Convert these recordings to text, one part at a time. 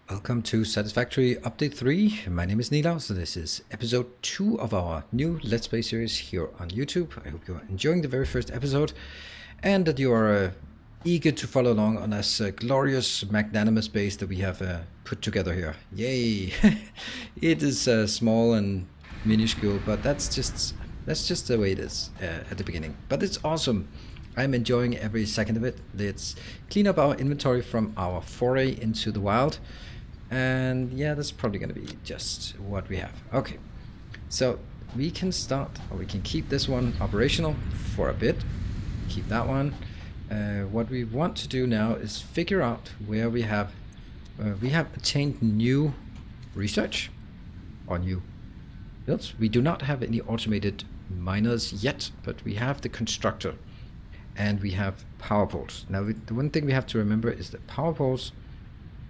Welcome to Satisfactory Update 3. My name is Nilaus, and this is episode 2 of our new Let's Play series here on YouTube. I hope you're enjoying the very first episode and that you are eager to follow along on this glorious, magnanimous base that we have put together here. Yay! It is small and minuscule, but that's just the way it is at the beginning. But it's awesome. I'm enjoying every second of it. Let's clean up our inventory from our foray into the wild. And yeah, that's probably going to be just what we have. Okay, so we can start, or we can keep this one operational for a bit. Keep that one. What we want to do now is figure out where we have attained new research or new builds. We do not have any automated miners yet, but we have the constructor and we have power poles. Now, the one thing we have to remember is that power poles,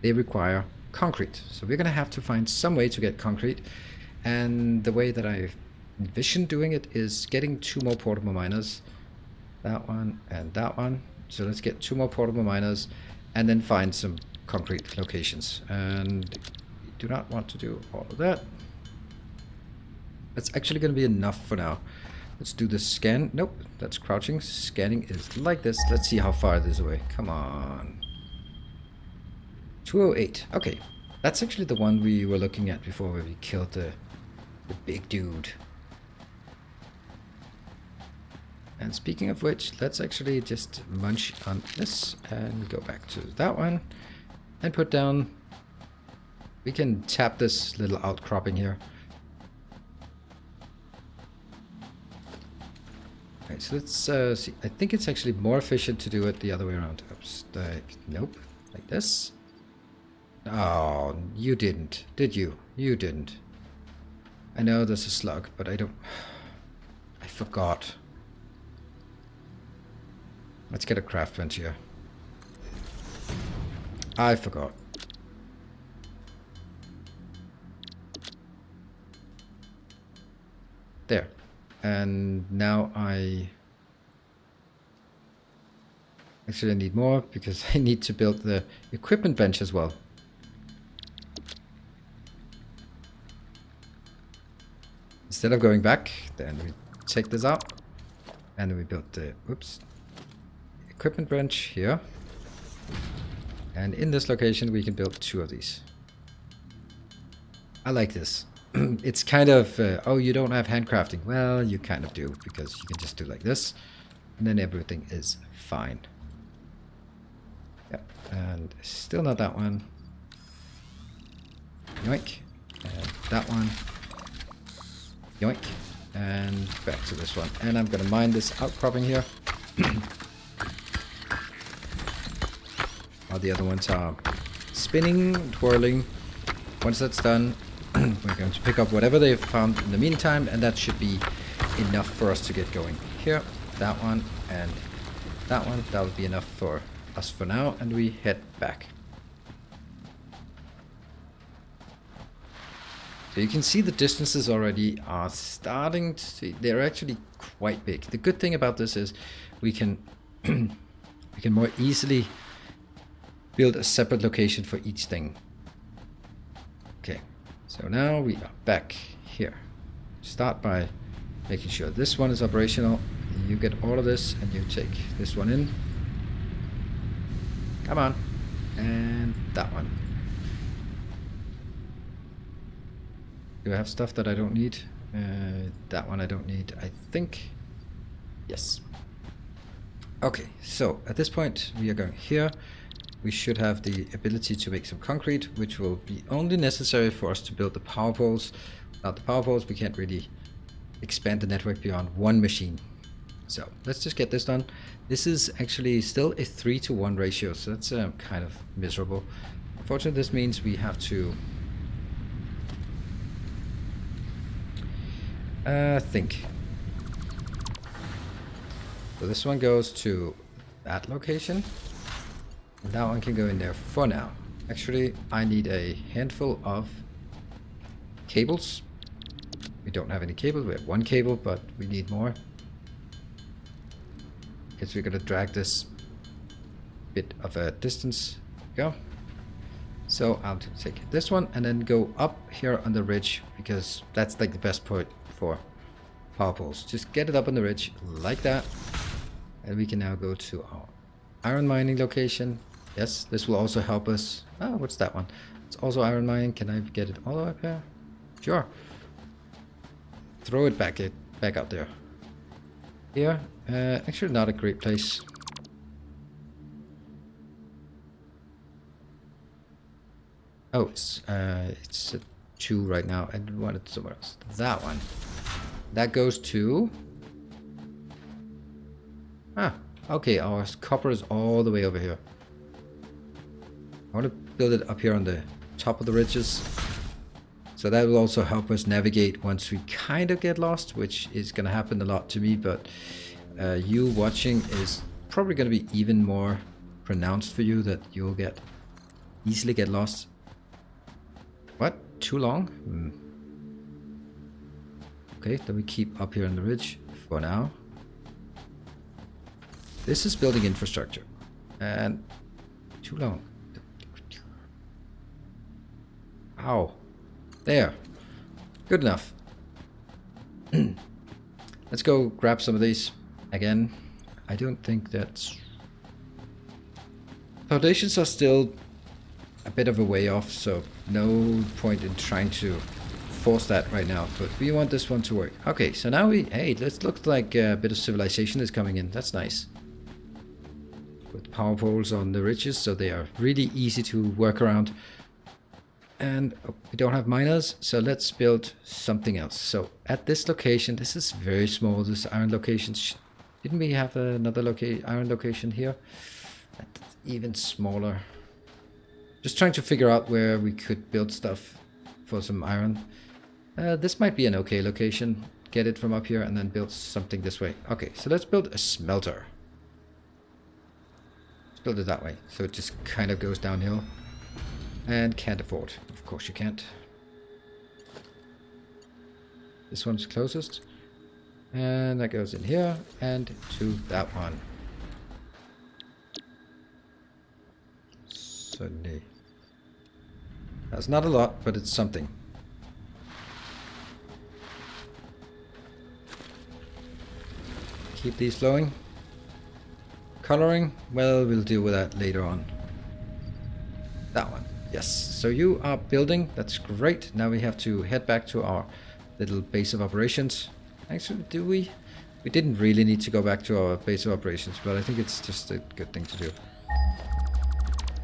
they require concrete. So we're going to have to find some way to get concrete. And the way that I envision doing it is getting 2 more portable miners. That one and that one. So let's get 2 more portable miners and then find some concrete locations. And we do not want to do all of that. That's actually going to be enough for now. Let's do the scan. Nope, that's crouching. Scanning is like this. Let's see how far it is away. Come on. 208. Okay, that's actually the one we were looking at before, where we killed the big dude. And speaking of which, let's actually just munch on this and go back to that one and put down. We can tap this little outcropping here. Alright, so let's see. I think it's actually more efficient to do it the other way around. Oops, nope, like this. Oh, you didn't, did you? You didn't. I know there's a slug, but I don't... I forgot. Let's get a craft bench here. I forgot. There. And now actually I need more because I need to build the equipment bench as well. Instead of going back, then we take this out and we build the equipment bench here. And in this location we can build 2 of these. I like this. It's kind of, oh, you don't have handcrafting. Well, you kind of do, because you can just do like this and then everything is fine. Yep, and still not that one. Yoink. And that one. Yoink. And back to this one. And I'm going to mine this outcropping here. While the other ones are spinning, twirling. Once that's done, we're going to pick up whatever they've found in the meantime, and that should be enough for us to get going. Here, that one, and that one. That will be enough for us for now, and we head back. So you can see the distances already are starting to see, they're actually quite big. The good thing about this is we can we can more easily build a separate location for each thing. Okay, so now we are back here. Start by making sure this one is operational. You get all of this and you take this one in. Come on. And that one. Do I have stuff that I don't need? That one I don't need, I think. Yes. Okay, so at this point we are going here. We should have the ability to make some concrete, which will be only necessary for us to build the power poles. Without the power poles, we can't really expand the network beyond 1 machine. So let's just get this done. This is actually still a 3-to-1 ratio, so that's kind of miserable. Unfortunately, this means we have to think. So this one goes to that location. And that one can go in there for now. Actually, I need a handful of cables. We don't have any cables. We have 1 cable, but we need more. Guess we're gonna drag this bit of a distance. Go. So I'll take this one and then go up here on the ridge, because that's like the best point for power poles. Just get it up on the ridge like that. And we can now go to our iron mining location. Yes, this will also help us. Oh, what's that one? It's also iron mining. Can I get it all the way up here? Sure. Throw it back out there. Here, actually not a great place. Oh, it's a 2 right now. I want it somewhere else. That one. That goes to... Ah, okay, our copper is all the way over here. I want to build it up here on the top of the ridges. So that will also help us navigate once we kind of get lost, which is going to happen a lot to me, but you watching is probably going to be even more pronounced for you, that you'll easily get lost. What? Too long? Okay, then we keep up here on the ridge for now. This is building infrastructure. And too long. Ow. There. Good enough. Let's go grab some of these again. I don't think that's... Foundations are still a bit of a way off, so no point in trying to force that right now, but we want this one to work. Okay, so now hey, it looks like a bit of civilization is coming in. That's nice. With power poles on the ridges, so they are really easy to work around. And we don't have miners, so let's build something else. So at this location, this is very small, this iron location. Didn't we have another iron location here? That's even smaller. Just trying to figure out where we could build stuff for some iron. This might be an okay location. Get it from up here and then build something this way. Okay, so let's build a smelter. Let's build it that way. So it just kind of goes downhill. And can't afford. Of course you can't. This one's closest. And that goes in here and to that one. Certainly. That's not a lot, but it's something. Keep these flowing. Coloring, well, we'll deal with that later on. That one. Yes, so you are building. That's great. Now we have to head back to our little base of operations. Actually, do we? We didn't really need to go back to our base of operations, but I think it's just a good thing to do.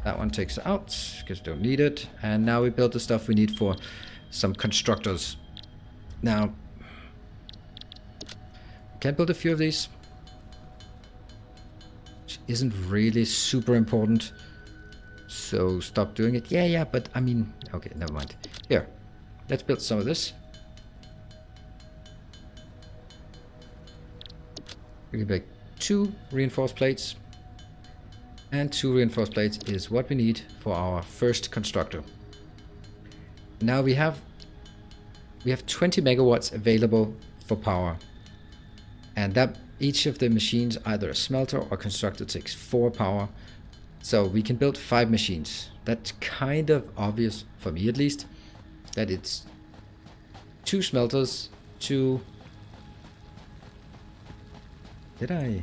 That one takes out, because we don't need it. And now we build the stuff we need for some constructors. Now, we can build a few of these. Which isn't really super important. So stop doing it. Yeah, but I mean, okay, never mind. Here, let's build some of this. We can make 2 reinforced plates. And 2 reinforced plates is what we need for our first constructor. Now we have 20 megawatts available for power. And that each of the machines, either a smelter or constructor, takes 4 power. So we can build 5 machines. That's kind of obvious, for me at least, that it's 2 smelters, 2... Did I?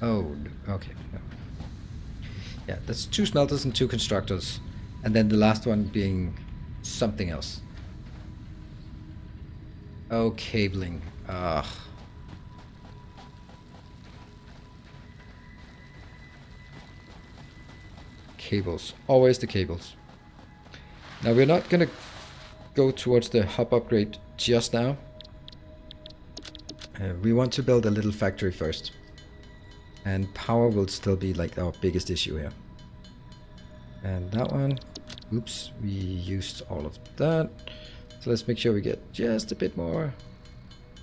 Oh, okay. No. Yeah, that's 2 smelters and 2 constructors. And then the last one being something else. Oh, cabling. Ugh. Cables. Always the cables. Now we're not gonna go towards the hub upgrade just now. We want to build a little factory first. And power will still be like our biggest issue here. And that one. Oops, we used all of that. So let's make sure we get just a bit more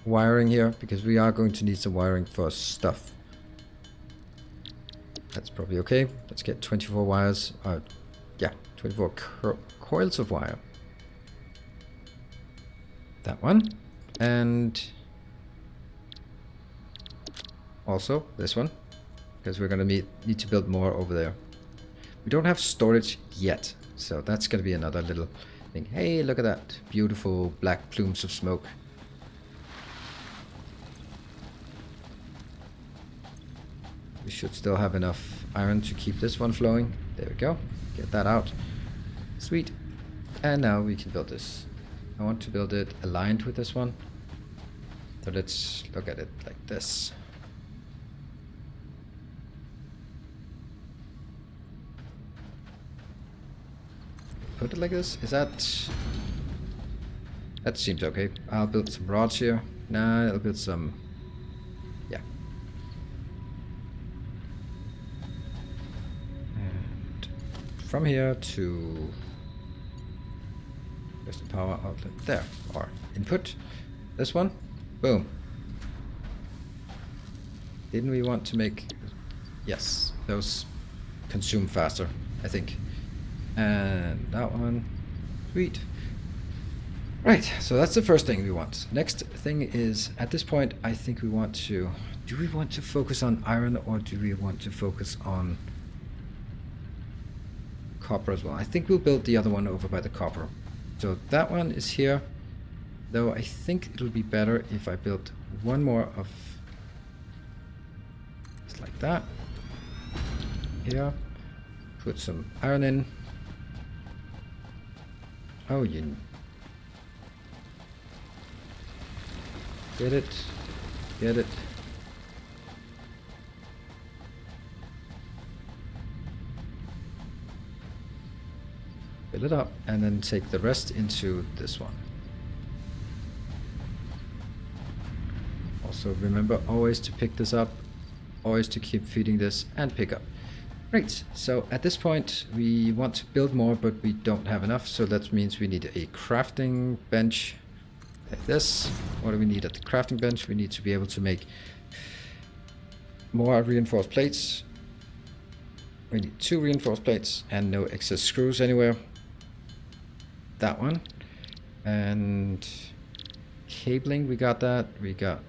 wiring here, because we are going to need some wiring for stuff. That's probably okay. Let's get 24 wires. Yeah, 24 coils of wire. That one. And also this one, because we're going to need to build more over there. We don't have storage yet, so that's going to be another little thing. Hey, look at that. Beautiful black plumes of smoke. We should still have enough iron to keep this one flowing. There we go. Get that out. Sweet. And now we can build this. I want to build it aligned with this one. So let's look at it like this. Put it like this? Is that... That seems okay. I'll build some rods here. Nah, I'll build some... Yeah. And from here to... There's the power outlet there. Or input. This one. Boom. Didn't we want to make... Yes, those consume faster, I think. And that one. Sweet. Right, so that's the first thing we want. Next thing is, at this point, I think we want to... Do we want to focus on iron or do we want to focus on copper as well? I think we'll build the other one over by the copper. So that one is here. Though I think it'll be better if I build one more of... Just like that. Here. Put some iron in. Oh, you... Get it. Get it. Fill it up and then take the rest into this one. Also remember always to pick this up, always to keep feeding this and pick up. Great, so at this point we want to build more but we don't have enough, so that means we need a crafting bench like this. What do we need at the crafting bench? We need to be able to make more reinforced plates. We need 2 reinforced plates and no excess screws anywhere. That one. And cabling, we got that. We got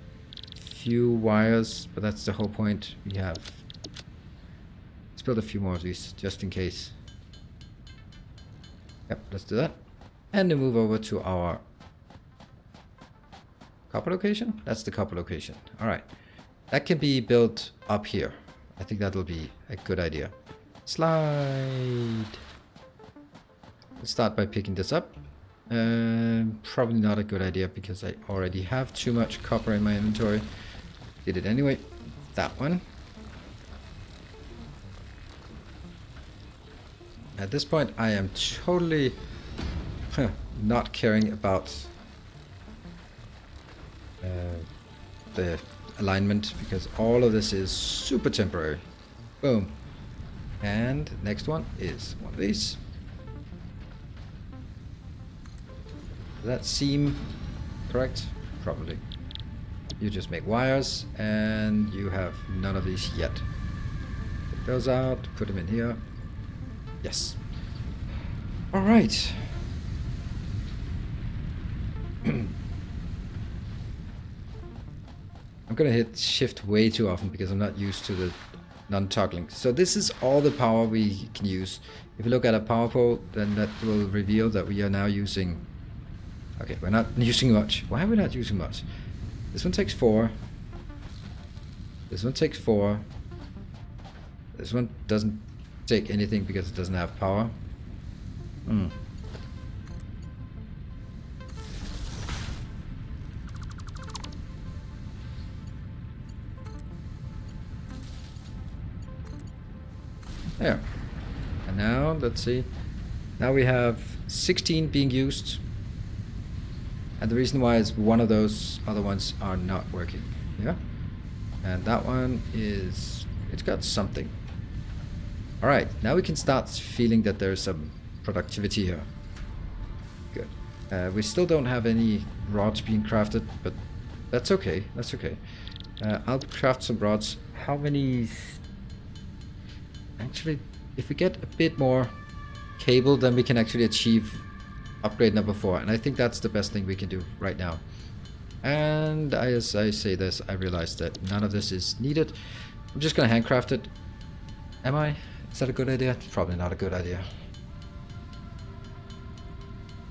few wires, but that's the whole point. We have... Let's build a few more of these, just in case. Yep, let's do that. And then move over to our copper location. That's the copper location. Alright. That can be built up here. I think that'll be a good idea. Slide. Let's start by picking this up. Probably not a good idea because I already have too much copper in my inventory. Did it anyway. That one. At this point I am totally not caring about the alignment because all of this is super temporary. Boom. And next one is one of these. Does that seem correct? Probably. You just make wires and you have none of these yet. Take those out, put them in here. Yes. All right. I'm gonna hit shift way too often because I'm not used to the non-toggling. So this is all the power we can use. If you look at a power pole, then that will reveal that we are now using... Okay, we're not using much. Why are we not using much? This one takes 4. This one takes 4. This one doesn't take anything because it doesn't have power. There. And now, let's see. Now we have 16 being used. And the reason why is one of those other ones are not working. Yeah? And that one is... It's got something. Alright, now we can start feeling that there's some productivity here. Good. We still don't have any rods being crafted, but that's okay. That's okay. I'll craft some rods. How many... Actually, if we get a bit more cable, then we can actually achieve upgrade number 4. And I think that's the best thing we can do right now. And as I say this, I realize that none of this is needed. I'm just going to handcraft it. Am I? Is that a good idea? It's probably not a good idea.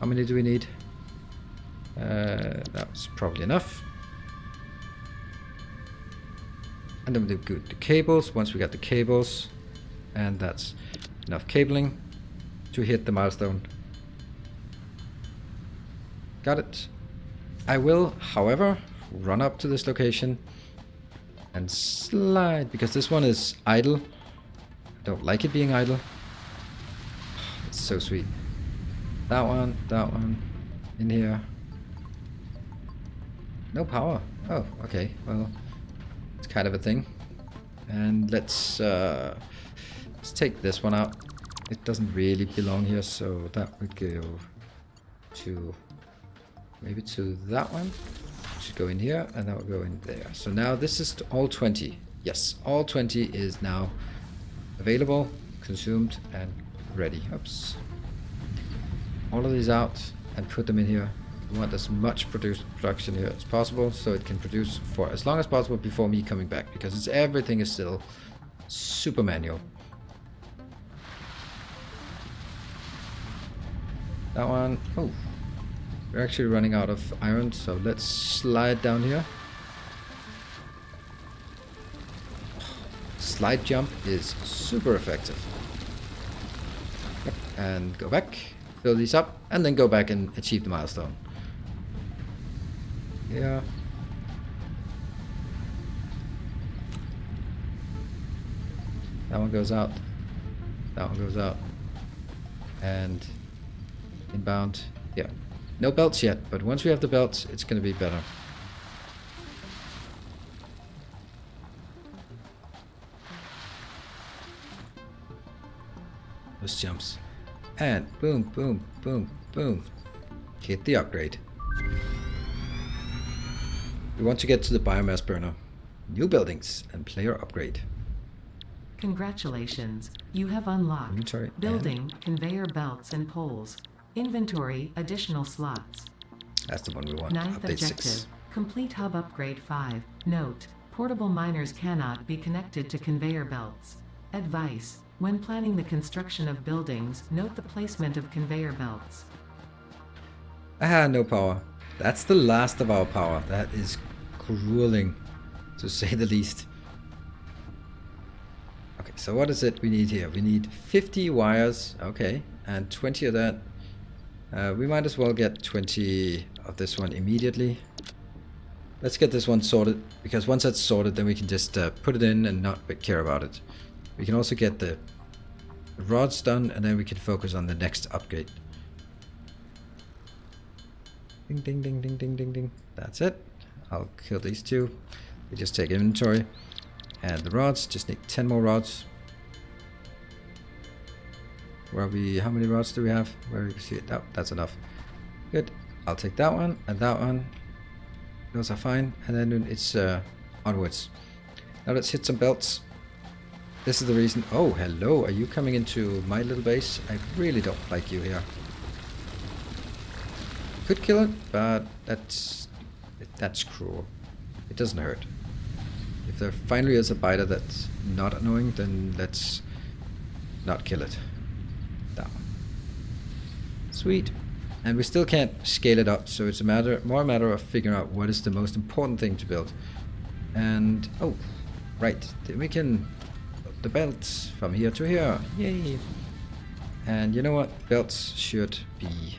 How many do we need? That's probably enough. And then we do the cables. Once we got the cables, and that's enough cabling to hit the milestone. Got it. I will, however, run up to this location and slide, because this one is idle. I don't like it being idle. It's so sweet. That one, in here. No power. Oh, okay. Well, it's kind of a thing. And let's take this one out. It doesn't really belong here, so that would go to maybe to that one. It should go in here, and that would go in there. So now this is all 20. Yes, all 20 is now available, consumed, and ready. Oops. All of these out and put them in here. We want as much production here as possible, so it can produce for as long as possible before me coming back, because everything is still super manual. That one. Oh, we're actually running out of iron, so let's slide down here. Slide jump is super effective. Yep. And go back, fill these up, and then go back and achieve the milestone. Yeah. That one goes out. That one goes out. And inbound. Yeah. No belts yet, but once we have the belts, it's going to be better. Those jumps. And boom, boom, boom, boom. Hit the upgrade. We want to get to the biomass burner. New buildings and player upgrade. Congratulations. You have unlocked Inventory building, conveyor belts and poles. Inventory, additional slots. That's the one we want. Ninth Update objective. 6. Complete hub upgrade 5. Note. Portable miners cannot be connected to conveyor belts. Advice. When planning the construction of buildings, note the placement of conveyor belts. No power. That's the last of our power. That is grueling, to say the least. Okay, so what is it we need here? We need 50 wires, okay, and 20 of that. We might as well get 20 of this one immediately. Let's get this one sorted, because once that's sorted, then we can just put it in and not care about it. We can also get the rods done, and then we can focus on the next upgrade. Ding, ding, ding, ding, ding, ding, ding. That's it. I'll kill these two. We just take inventory. And the rods, just need 10 more rods. Where are we? How many rods do we have? Where you can see it? Oh, that's enough. Good. I'll take that one and that one. Those are fine. And then it's onwards. Now let's hit some belts. This is the reason. Oh, hello. Are you coming into my little base? I really don't like you here. Could kill it, but that's cruel. It doesn't hurt. If there finally is a biter that's not annoying, then let's not kill it. That one. Sweet. And we still can't scale it up, so it's more a matter of figuring out what is the most important thing to build. And oh, right, then we can put the belts from here to here. Yay! And you know what? Belts should be.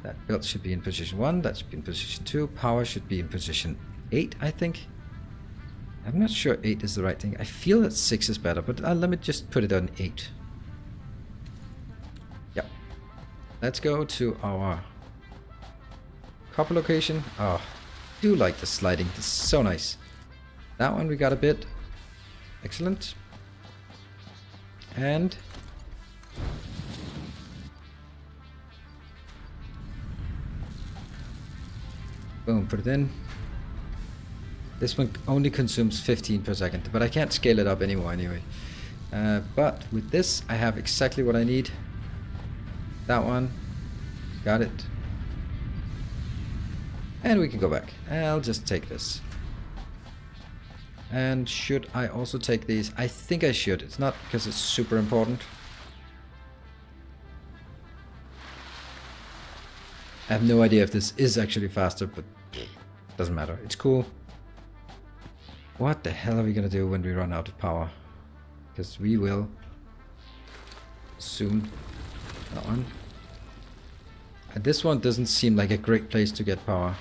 That belt should be in position 1, that should be in position 2, power should be in position 8, I think. I'm not sure 8 is the right thing. I feel that 6 is better, but let me just put it on 8. Yep. Let's go to our copper location. Oh, I do like the sliding. It's so nice. That one we got a bit. Excellent. And boom, put it in. This one only consumes 15 per second, but I can't scale it up anymore anyway. But with this, I have exactly what I need. That one. Got it. And we can go back. I'll just take this. And should I also take these? I think I should. It's not because it's super important. I have no idea if this is actually faster, but doesn't matter. It's cool. What the hell are we gonna do when we run out of power? Because we will soon. That one. And this one doesn't seem like a great place to get power.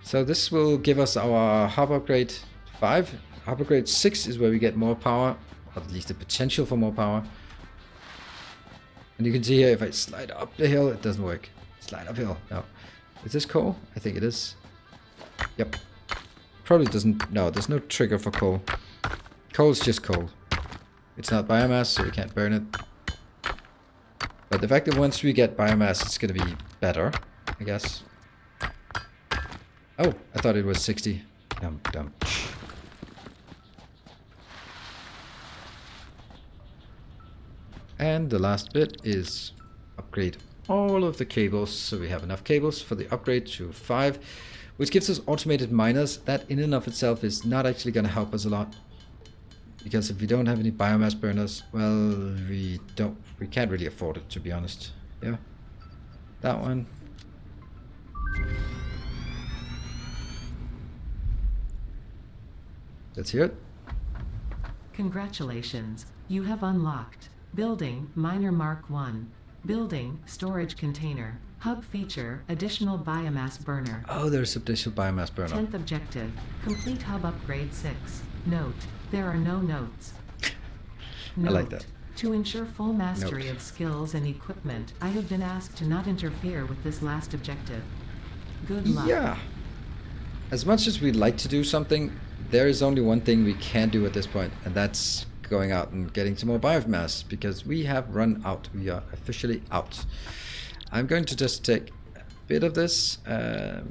So this will give us our hub upgrade 5. Hub upgrade 6 is where we get more power, or at least the potential for more power. And you can see here, if I slide up the hill, it doesn't work. Slide uphill. No. Is this coal? I think it is. Yep. Probably doesn't. No, there's no trigger for coal. Coal's just coal. It's not biomass, so we can't burn it. But the fact that once we get biomass, it's going to be better, I guess. Oh, I thought it was 60. Dumb. And the last bit is upgrade all of the cables, so we have enough cables for the upgrade to 5, which gives us automated miners. That in and of itself is not actually going to help us a lot, because if we don't have any biomass burners, well, we can't really afford it, to be honest. Yeah, that one. Let's hear it. Congratulations, you have unlocked Building Miner Mark 1. Building Storage Container. Hub feature Additional Biomass Burner. Oh, there's additional biomass burner. 10th objective. Complete Hub Upgrade 6. Note, there are no notes. I like that. To ensure full mastery of skills and equipment, I have been asked to not interfere with this last objective. Good luck. Yeah. As much as we'd like to do something, there is only one thing we can do at this point, and that's going out and getting some more biomass, because we have run out. We are officially out. I'm going to just take a bit of this. I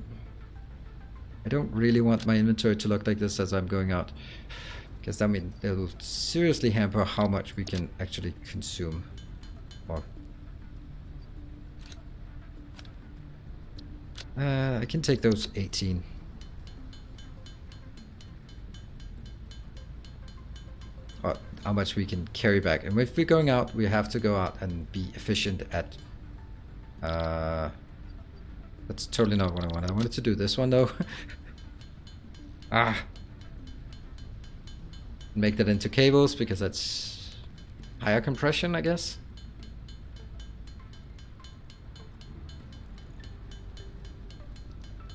don't really want my inventory to look like this as I'm going out, because that means it will seriously hamper how much we can actually consume. Or I can take those 18. How much we can carry back. And if we're going out, we have to go out and be efficient at... that's totally not what I want. I wanted to do this one though. Make that into cables, because that's higher compression, I guess.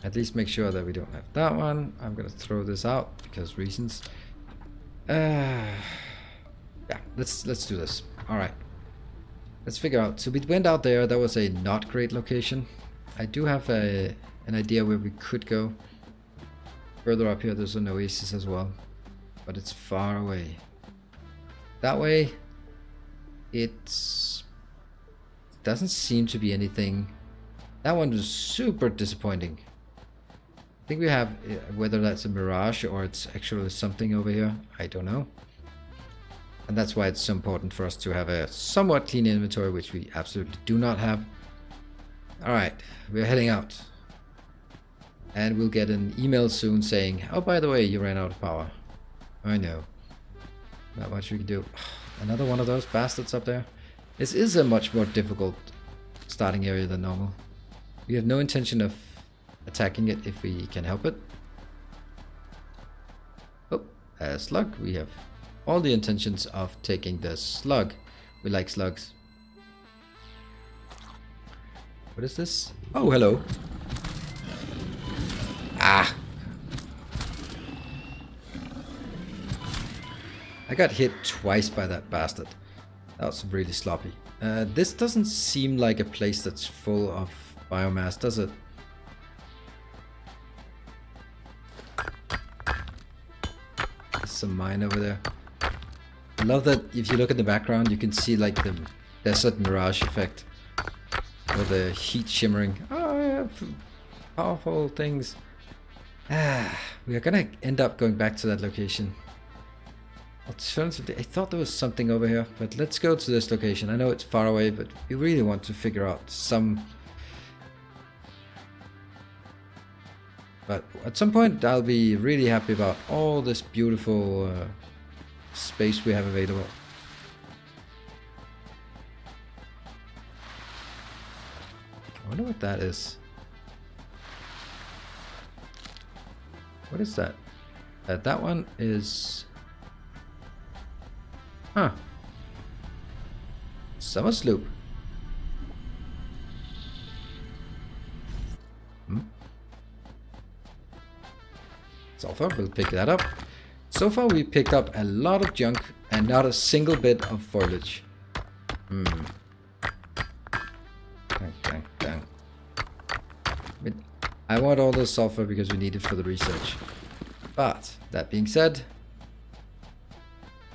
At least make sure that we don't have that one. I'm gonna throw this out because reasons. Yeah, let's do this. All right, let's figure out. So we went out there. That was a not great location. I do have an idea where we could go. Further up here, there's an oasis as well, but it's far away. That way, it doesn't seem to be anything. That one was super disappointing. I think we have, whether that's a mirage or it's actually something over here, I don't know. And that's why it's so important for us to have a somewhat clean inventory, which we absolutely do not have. Alright, we're heading out. And we'll get an email soon saying, oh, by the way, you ran out of power. I know. Not much we can do. Another one of those bastards up there. This is a much more difficult starting area than normal. We have no intention of attacking it if we can help it. Oh, a slug. We have all the intentions of taking the slug. We like slugs. What is this? Oh, hello. Ah! I got hit twice by that bastard. That was really sloppy. This doesn't seem like a place that's full of biomass, does it? There's some mine over there. I love that if you look at the background, you can see like the desert mirage effect. With the heat shimmering. Oh, yeah, powerful things. We are gonna end up going back to that location. Alternatively, I thought there was something over here, but let's go to this location. I know it's far away, but we really want to figure out some But at some point, I'll be really happy about all this beautiful space we have available. I wonder what that is. What is that? That one is... Huh. Summer sloop. Sulfur, we'll pick that up. So far we picked up a lot of junk and not a single bit of foliage. Dang, dang, dang. But I want all the sulfur because we need it for the research. But that being said,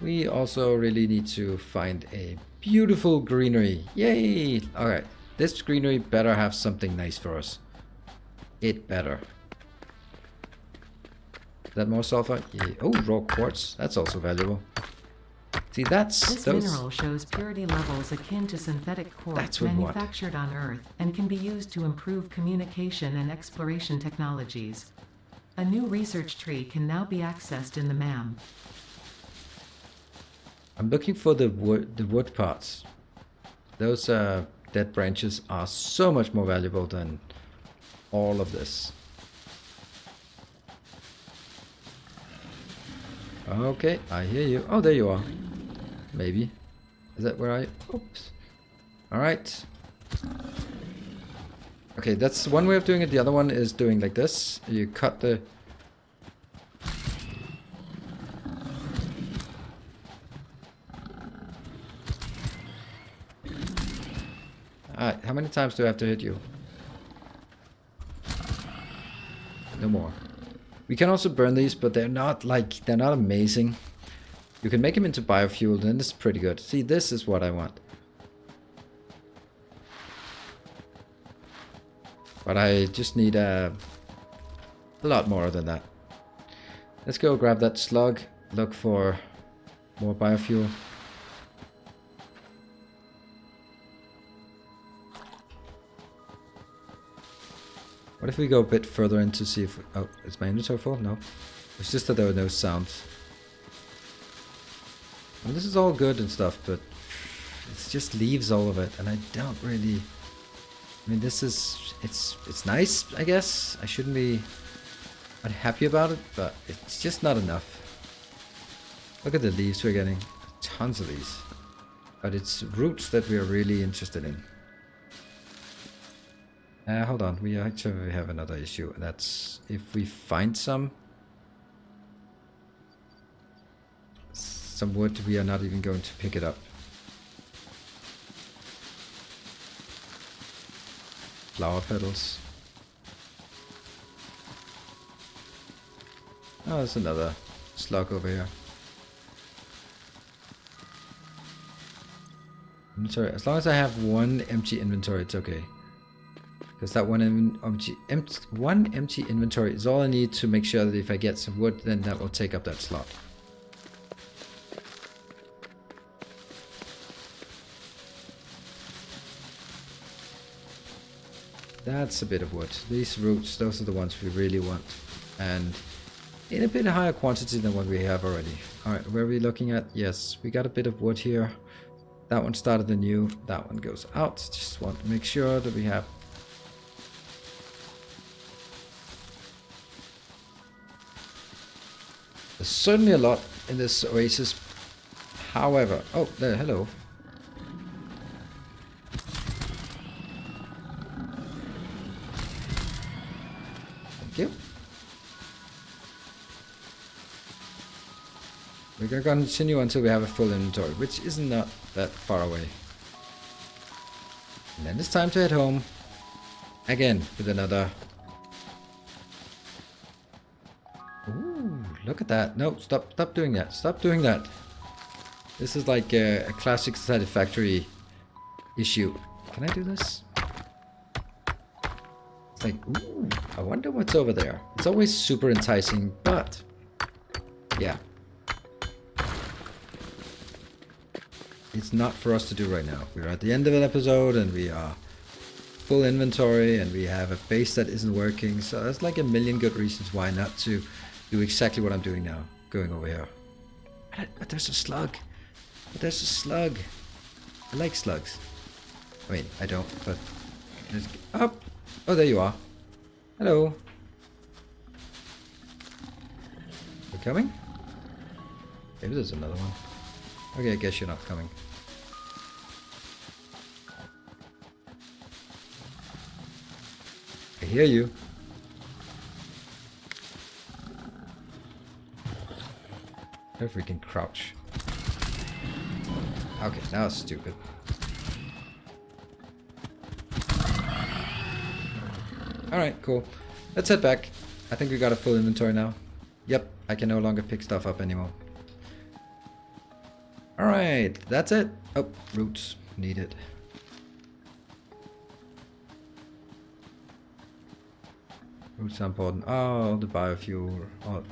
we also really need to find a beautiful greenery. Yay! Alright, this greenery better have something nice for us. It better. Is that more sulfur? Yeah. Oh, raw quartz. That's also valuable. See, This mineral shows purity levels akin to synthetic quartz manufactured on Earth and can be used to improve communication and exploration technologies. A new research tree can now be accessed in the MAM. I'm looking for the wood parts. Those dead branches are so much more valuable than all of this. Okay, I hear you. Oh, there you are. Maybe. Is that where I... Oops. Alright. Okay, that's one way of doing it. The other one is doing like this. You cut the... Alright, how many times do I have to hit you? No more. We can also burn these, but they're not amazing. You can make them into biofuel, then it's pretty good. See, this is what I want. But I just need a lot more than that. Let's go grab that slug, look for more biofuel. What if we go a bit further in to see if... Oh, is my inventory full? No. It's just that there were no sounds. Well, this is all good and stuff, but it just leaves all of it, and I don't really... I mean, this is... It's nice, I guess. I shouldn't be unhappy about it, but it's just not enough. Look at the leaves we're getting. Tons of these. But it's roots that we are really interested in. Hold on, we actually have another issue, and that's if we find some wood, we are not even going to pick it up. Flower petals. Oh, there's another slug over here. Inventory. As long as I have one empty inventory, it's okay. Because that one empty inventory is all I need to make sure that if I get some wood, then that will take up that slot. That's a bit of wood. These roots, those are the ones we really want. And in a bit higher quantity than what we have already. Alright, where are we looking at? Yes, we got a bit of wood here. That one started anew. That one goes out. Just want to make sure that we have... There's certainly a lot in this oasis. However... Oh, there, hello. Thank you. We're going to continue until we have a full inventory, which is not that far away. And then it's time to head home. Again, with another... Ooh, look at that. No, stop doing that. Stop doing that. This is like a classic Satisfactory issue. Can I do this? It's like, ooh, I wonder what's over there. It's always super enticing, but... yeah. It's not for us to do right now. We're at the end of an episode and we are full inventory and we have a base that isn't working. So there's like a million good reasons why not to do exactly what I'm doing now. Going over here. But there's a slug. But there's a slug. I like slugs. I mean, I don't, but... Let's get up. Oh, there you are. Hello. You coming? Maybe there's another one. Okay, I guess you're not coming. I hear you. Don't freaking crouch. Okay, now it's stupid. Alright, cool. Let's head back. I think we got a full inventory now. Yep, I can no longer pick stuff up anymore. Alright, that's it. Oh, roots needed. Roots are important. Oh, the biofuel. Oh.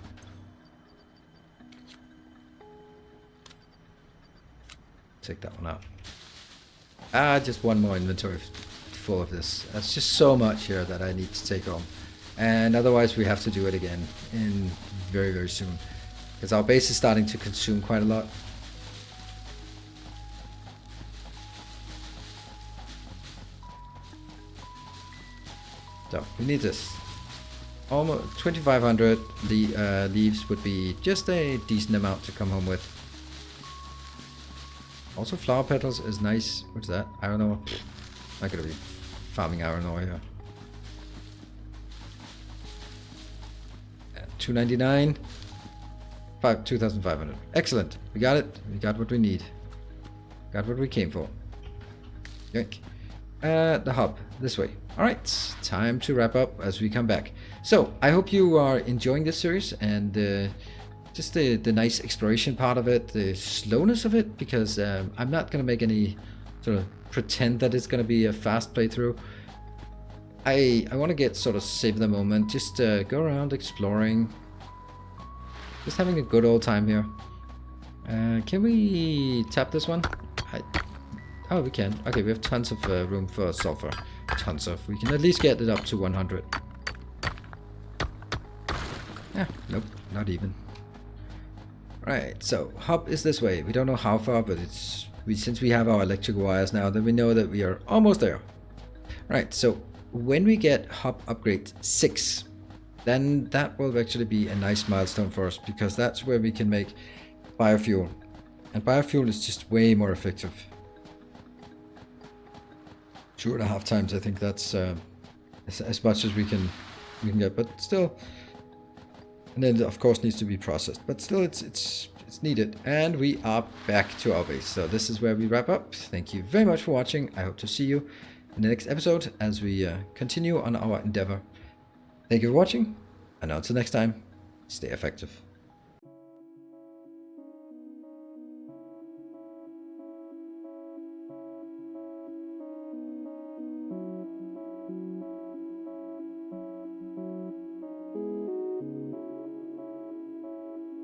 Take that one out. Just one more inventory full of this. That's just so much here that I need to take home. And otherwise we have to do it again in very, very soon. Because our base is starting to consume quite a lot. So, we need this. Almost 2,500 leaves would be just a decent amount to come home with. Also, flower petals is nice. What's that? Iron ore. Not gonna be farming iron ore here. 299. 2,500. Excellent. We got it. We got what we need. Got what we came for. Yoink. The hub. This way. Alright. Time to wrap up as we come back. So, I hope you are enjoying this series and just the nice exploration part of it, the slowness of it, because I'm not going to make any sort of pretend that it's going to be a fast playthrough. I want to get sort of save the moment, just go around exploring, just having a good old time here. Can we tap this one? Oh, we can. Okay, we have tons of room for sulfur. Tons of. We can at least get it up to 100. Yeah, nope, not even. Right, so hub is this way. We don't know how far, but it's since we have our electric wires now, then we know that we are almost there. Right, so when we get hub upgrade 6, then that will actually be a nice milestone for us, because that's where we can make biofuel. And biofuel is just way more effective. 2.5 times, I think that's as much as we can get, but still. And then of course needs to be processed, but still it's needed. And we are back to our base. So this is where we wrap up. Thank you very much for watching. I hope to see you in the next episode as we continue on our endeavor. Thank you for watching, and until next time, stay effective.